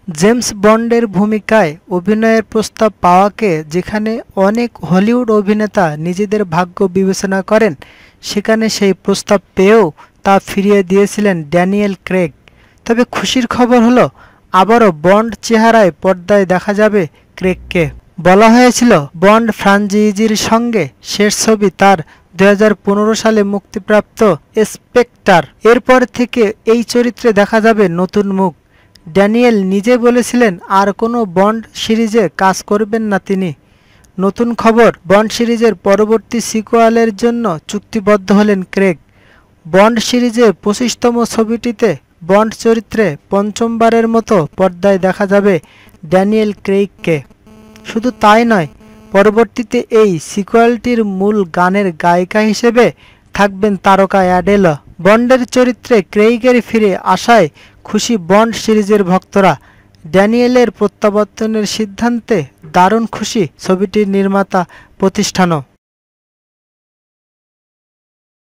James বন্ডের ভূমিকায় অভিনয়ের প্রস্তাব পাওয়াকে যেখানে অনেক হলিউড অভিনেতা নিজেদের ভাগ্য বিবেচনা করেন, সেখানে সেই প্রস্তাব পেয়েও তা ফিরিয়ে দিয়েছিলেন ড্যানিয়েল ক্রেগ। তবে খুশির খবর হলো, আবারও বন্ড চেহারায় পর্দায় দেখা যাবে ক্রেগকে। বলা হয়েছিল বন্ড ফ্রাঞ্চাইজির সঙ্গে শেষ ছবি তার 2015 সালে মুক্তিপ্রাপ্ত স্পেকটার। এরপর থেকে এই চরিত্রে দেখা যাবে নতুন মুখ। ড্যানিয়েল নিজে বলেছিলেন আর কোনো বন্ড সিরিজে কাজ করবেন না তিনি। নতুন খবর, বন্ড সিরিজের পরবর্তী সিকুয়ালের জন্য চুক্তিবদ্ধ হলেন ক্রেগ। বন্ড সিরিজের 25তম ছবিটিতে বন্ড চরিত্রে পঞ্চমবারের মতো পর্দায় দেখা যাবে ড্যানিয়েল ক্রেইগকে। শুধু তাই নয়, পরবর্তীতে এই সিকুয়ালটির মূল গানের গায়িকা হিসেবে থাকবেন তারকা অ্যাডেল। বন্ডের চরিত্রে ক্রেইগের ফিরে আসায় খুশি বন্ড সিরিজের ভক্তরা। ড্যানিয়েলের প্রত্যাবর্তনের সিদ্ধান্তে দারুণ খুশি ছবিটির নির্মাতা প্রতিষ্ঠানও।